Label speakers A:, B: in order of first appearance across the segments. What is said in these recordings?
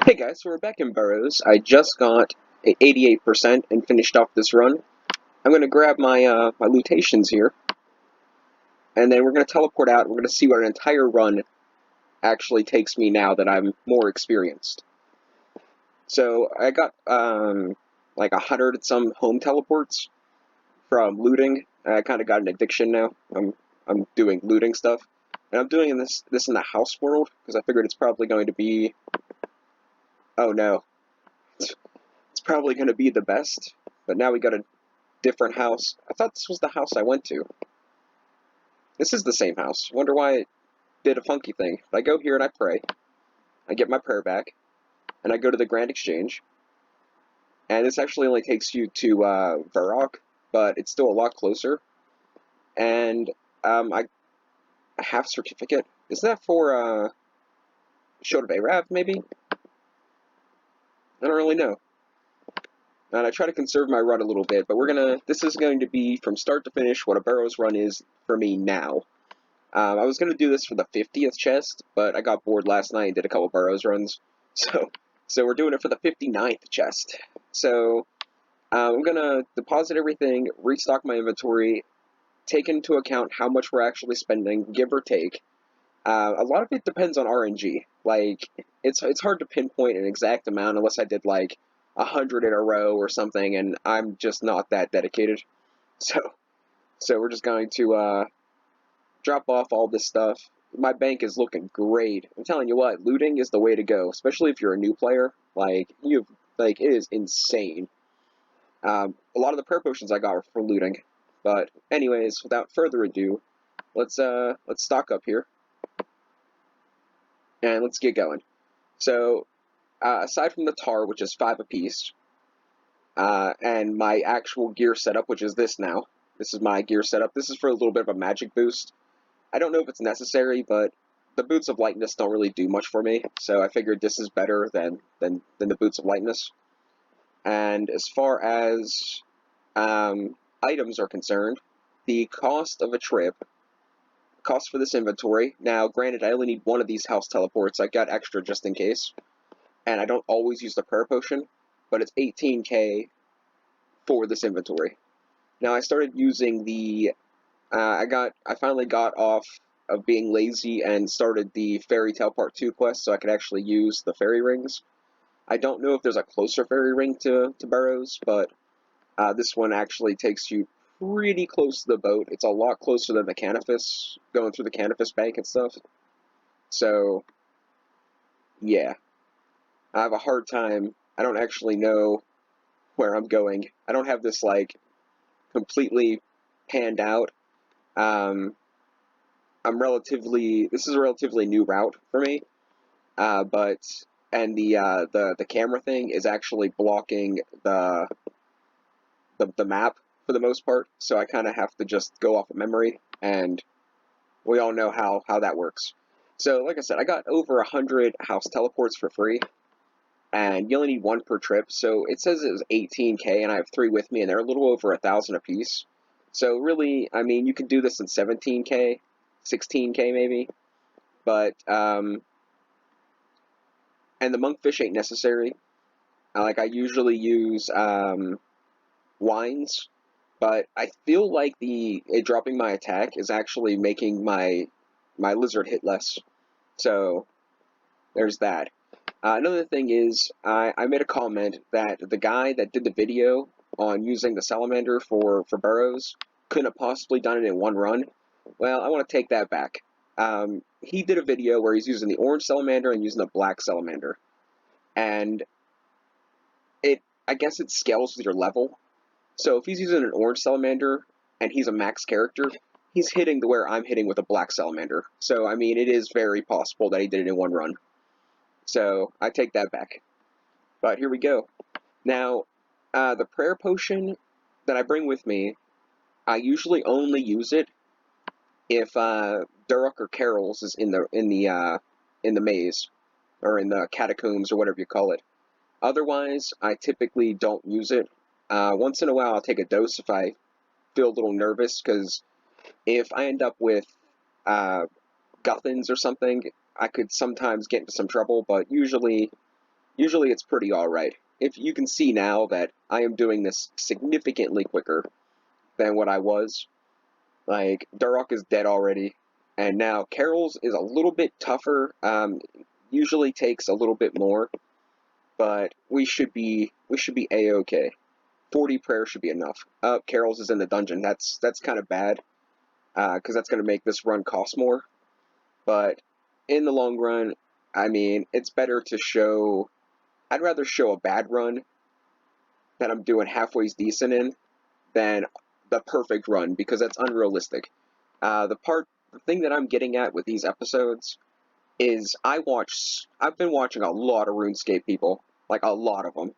A: Hey guys, so we're back in Barrows. I just got 88% and finished off this run. I'm gonna grab my lutations here, and then we're gonna teleport out. We're gonna see what an entire run actually takes me now that I'm more experienced. So I got like 100 and some home teleports from looting. I kind of got an addiction now. I'm doing looting stuff, and I'm doing this in the house world because I figured it's probably going to be. Oh no, it's probably going to be the best. But now we got a different house. I thought this was the house I went to. This is the same house. Wonder why it did a funky thing. But I go here and I pray. I get my prayer back. And I go to the Grand Exchange. And this actually only takes you to Varrock, but it's still a lot closer. And I a half certificate. Is that for Shot of Arab, maybe? I don't really know. And I try to conserve my run a little bit, but this is going to be from start to finish what a Barrows run is for me now. I was going to do this for the 50th chest, but I got bored last night and did a couple Barrows runs. So we're doing it for the 59th chest. So I'm going to deposit everything, restock my inventory, take into account how much we're actually spending, give or take. A lot of it depends on RNG. Like, it's hard to pinpoint an exact amount unless I did like 100 in a row or something, and I'm just not that dedicated. So we're just going to drop off all this stuff. My bank is looking great. I'm telling you what, looting is the way to go, especially if you're a new player. It is insane. A lot of the prayer potions I got were for looting. But anyways, without further ado, let's stock up here and let's get going. So aside from the tar, which is 5 apiece, and my actual gear setup, which is this now. This is my gear setup. This is for a little bit of a magic boost. I don't know if it's necessary, but the boots of lightness don't really do much for me, so I figured this is better than the boots of lightness. And as far as items are concerned, the cost of a trip, cost for this inventory. Now, granted, I only need one of these house teleports. I got extra just in case, and I don't always use the prayer potion, but it's 18k for this inventory. Now, I started using the I finally got off of being lazy and started the Fairy Tale Part 2 quest so I could actually use the fairy rings. I don't know if there's a closer fairy ring to Barrows, but this one actually takes you pretty close to the boat. It's a lot closer than the Canifis, going through the Canifis bank and stuff. So, yeah. I have a hard time. I don't actually know where I'm going. I don't have this, like, completely panned out. This is a relatively new route for me, and the camera thing is actually blocking the map for the most part, so I kind of have to just go off of memory, and we all know how that works. So, like I said, I got over 100 house teleports for free, and you only need one per trip, so it says it was 18k, and I have 3 with me, and they're a little over 1,000 apiece. So really, I mean, you could do this in 17k, 16k maybe, but, and the monkfish ain't necessary. Like, I usually use, wines, but I feel like it dropping my attack is actually making my lizard hit less. So, there's that. Another thing is, I made a comment that the guy that did the video on using the salamander for Barrows couldn't have possibly done it in one run. Well, I want to take that back. He did a video where he's using the orange salamander and using the black salamander. And I guess it scales with your level. So if he's using an orange salamander and he's a max character, he's hitting to where I'm hitting with a black salamander. So, I mean, it is very possible that he did it in one run. So, I take that back. But here we go. Now, the prayer potion that I bring with me, I usually only use it if Durok or Carol's is in the maze, or in the catacombs, or whatever you call it. Otherwise, I typically don't use it. Once in a while, I'll take a dose if I feel a little nervous, because if I end up with Guthins or something, I could sometimes get into some trouble, but usually usually it's pretty alright. If you can see now that I am doing this significantly quicker than what I was, like, Durok is dead already, and now Carol's is a little bit tougher, usually takes a little bit more, but we should be A-okay. 40 prayers should be enough. Carol's is in the dungeon. That's kind of bad, because that's going to make this run cost more. But in the long run, I mean, it's better to show. I'd rather show a bad run that I'm doing halfway decent in than the perfect run, because that's unrealistic. The thing that I'm getting at with these episodes is I've been watching a lot of RuneScape people, like a lot of them,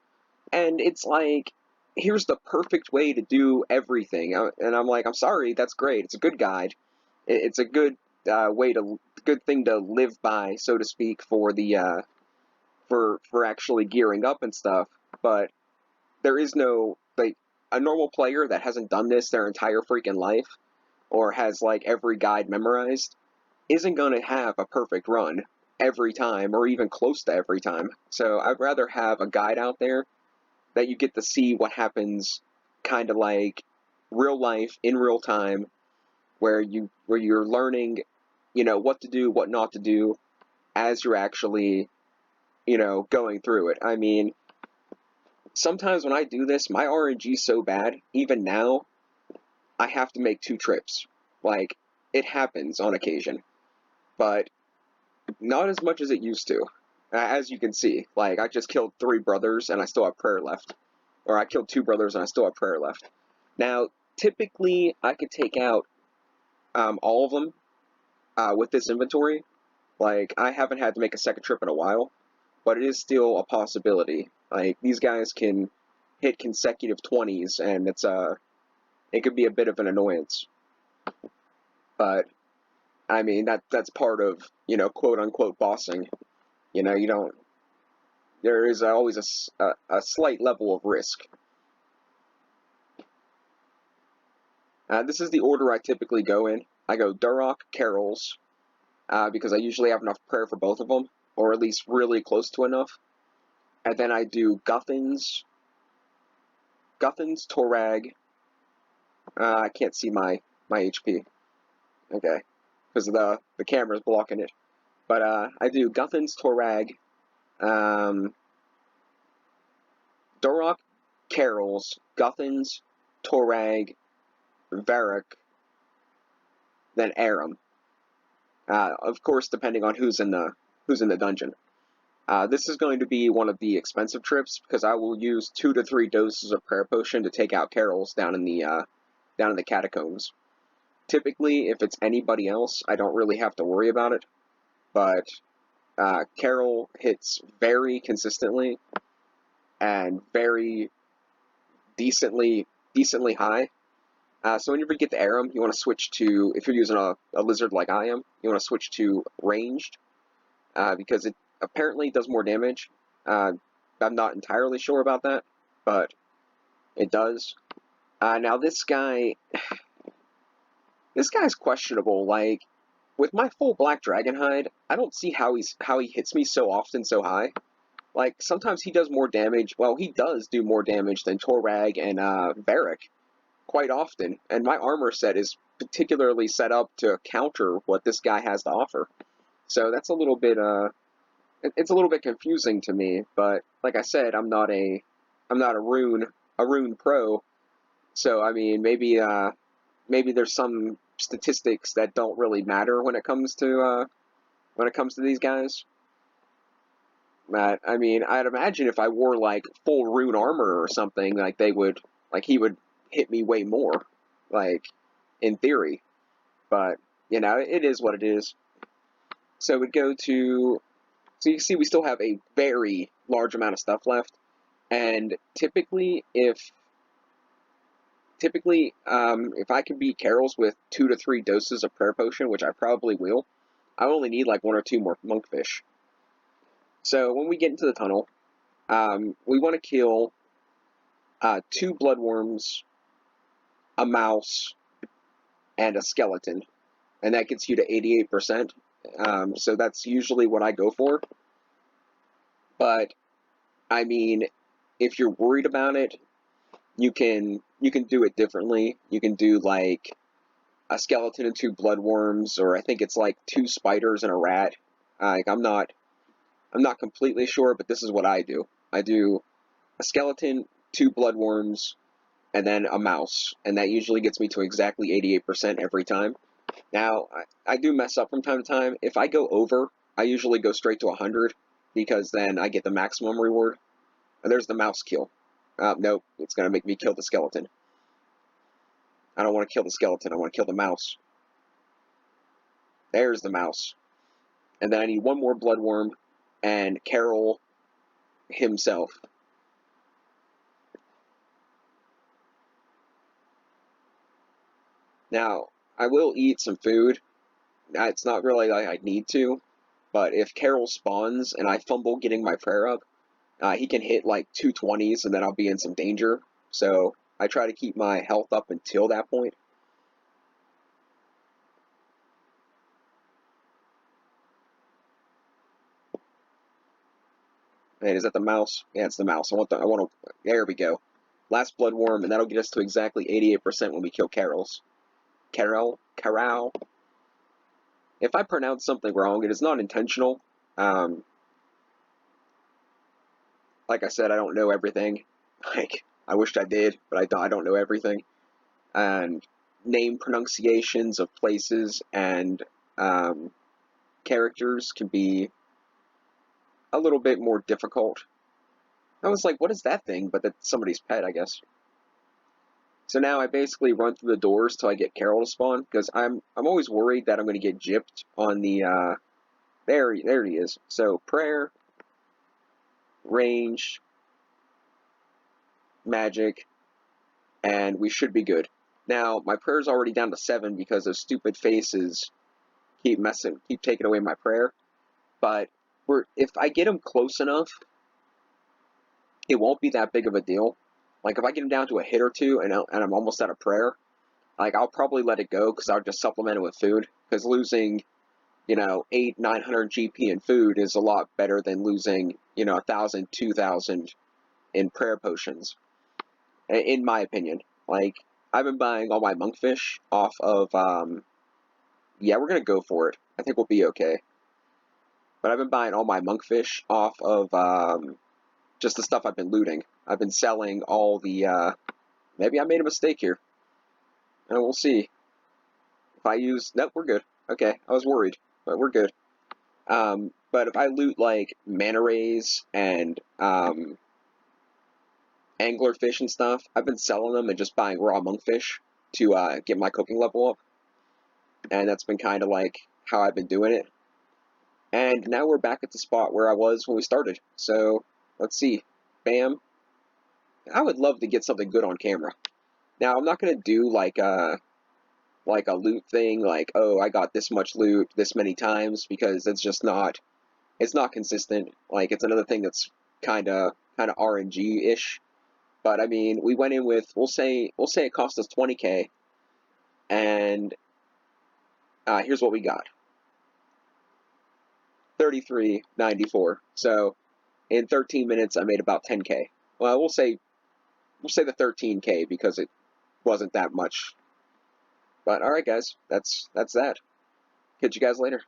A: and it's like, here's the perfect way to do everything, and I'm like, I'm sorry, that's great, it's a good guide, it's a good good thing to live by, so to speak, for the for actually gearing up and stuff, but there is no, like, a normal player that hasn't done this their entire freaking life, or has like every guide memorized, isn't going to have a perfect run every time, or even close to every time. So I'd rather have a guide out there that you get to see what happens, kind of like real life in real time, where you're learning, what to do, what not to do, as you're actually, going through it. I mean, sometimes when I do this, my RNG's so bad, even now, I have to make 2 trips. Like, it happens on occasion, but not as much as it used to. As you can see, like, I just killed 3 brothers and I still have prayer left. Or I killed 2 brothers and I still have prayer left. Now, typically, I could take out all of them with this inventory. Like, I haven't had to make a second trip in a while, but it is still a possibility. Like, these guys can hit consecutive 20s, and it could be a bit of an annoyance. But I mean, that's part of, quote unquote bossing. You don't. There is always a slight level of risk. This is the order I typically go in. I go Durok, Carol's, because I usually have enough prayer for both of them, or at least really close to enough. And then I do Guthans, Torag. I can't see my HP. Okay, because the camera's blocking it. But I do Guthans, Torag, Durok, Carol's, Guthans, Torag, Varric, then Aram. Of course, depending on who's in the dungeon. This is going to be one of the expensive trips, because I will use 2 to 3 doses of prayer potion to take out Carol's down in the catacombs. Typically, if it's anybody else, I don't really have to worry about it, but Carol hits very consistently and very decently high. So whenever you get the Aram, you want to switch to, if you're using a lizard like I am, you want to switch to ranged, because it apparently does more damage. I'm not entirely sure about that, but it does. Now this guy's questionable. Like, with my full black dragon hide, I don't see how he hits me so often so high. Like, sometimes he does more damage. Well, he does do more damage than Torag and Varric quite often, and my armor set is particularly set up to counter what this guy has to offer. So that's a little bit it's a little bit confusing to me, but like I said, I'm not a rune pro. So I mean, maybe there's some statistics that don't really matter when it comes to these guys. But I mean, I'd imagine if I wore like full rune armor or something, like he would hit me way more, like, in theory. But it is what it is. So we'd go to. So you see, we still have a very large amount of stuff left, and typically, if I can beat Carol's with 2 to 3 doses of prayer potion, which I probably will, I only need like 1 or 2 more monkfish. So when we get into the tunnel, we want to kill 2 bloodworms, a mouse, and a skeleton, and that gets you to 88%. So that's usually what I go for. But I mean, if you're worried about it, you can do it differently. You can do like a skeleton and two bloodworms, or I think it's like two spiders and a rat. Like I'm not completely sure, but this is what I do. I do a skeleton, two bloodworms, and then a mouse, and that usually gets me to exactly 88% every time. Now, I do mess up from time to time. If I go over, I usually go straight to 100 because then I get the maximum reward. And there's the mouse kill. Nope, it's going to make me kill the skeleton. I don't want to kill the skeleton, I want to kill the mouse. There's the mouse. And then I need one more bloodworm and Carol himself. Now, I will eat some food. It's not really like I need to, but if Carol spawns and I fumble getting my prayer up, he can hit like 220s and then I'll be in some danger. So I try to keep my health up until that point. And is that the mouse? Yeah, it's the mouse. I want to, there we go. Last bloodworm, and that'll get us to exactly 88% when we kill Carol's. Carol. If I pronounce something wrong, it is not intentional. Um, like I said, I don't know everything. Like, I wished I did, but I don't know everything. And name pronunciations of places and um, characters can be a little bit more difficult. I was like, what is that thing? But that's somebody's pet, I guess. So now I basically run through the doors till I get Carol to spawn, because I'm always worried that I'm going to get gypped on the, there he is. So prayer, range, magic, and we should be good. Now, my prayer's already down to 7 because those stupid faces keep taking away my prayer. But if I get him close enough, it won't be that big of a deal. Like, if I get him down to a hit or two and I'm almost out of prayer, like, I'll probably let it go because I'll just supplement it with food. Because losing, 900 GP in food is a lot better than losing, 1,000, 2,000 in prayer potions, in my opinion. Like, I've been buying all my monkfish off of, yeah, we're going to go for it. I think we'll be okay. But I've been buying all my monkfish off of, just the stuff I've been looting. I've been selling all the, maybe I made a mistake here. And we'll see. If I use, nope, we're good. Okay, I was worried, but we're good. But if I loot, like, manta rays and, anglerfish and stuff, I've been selling them and just buying raw monkfish to, get my cooking level up. And that's been kind of, like, how I've been doing it. And now we're back at the spot where I was when we started. So, let's see. Bam. I would love to get something good on camera. Now, I'm not going to do, like a loot thing, like, oh, I got this much loot this many times, because it's just not, it's not consistent. Like, it's another thing that's kind of RNG-ish. But I mean, we went in with, we'll say it cost us 20k, and here's what we got: 33.94. So in 13 minutes, I made about 10k. Well, we'll say the 13k because it wasn't that much. But all right, guys, that's that. Catch you guys later.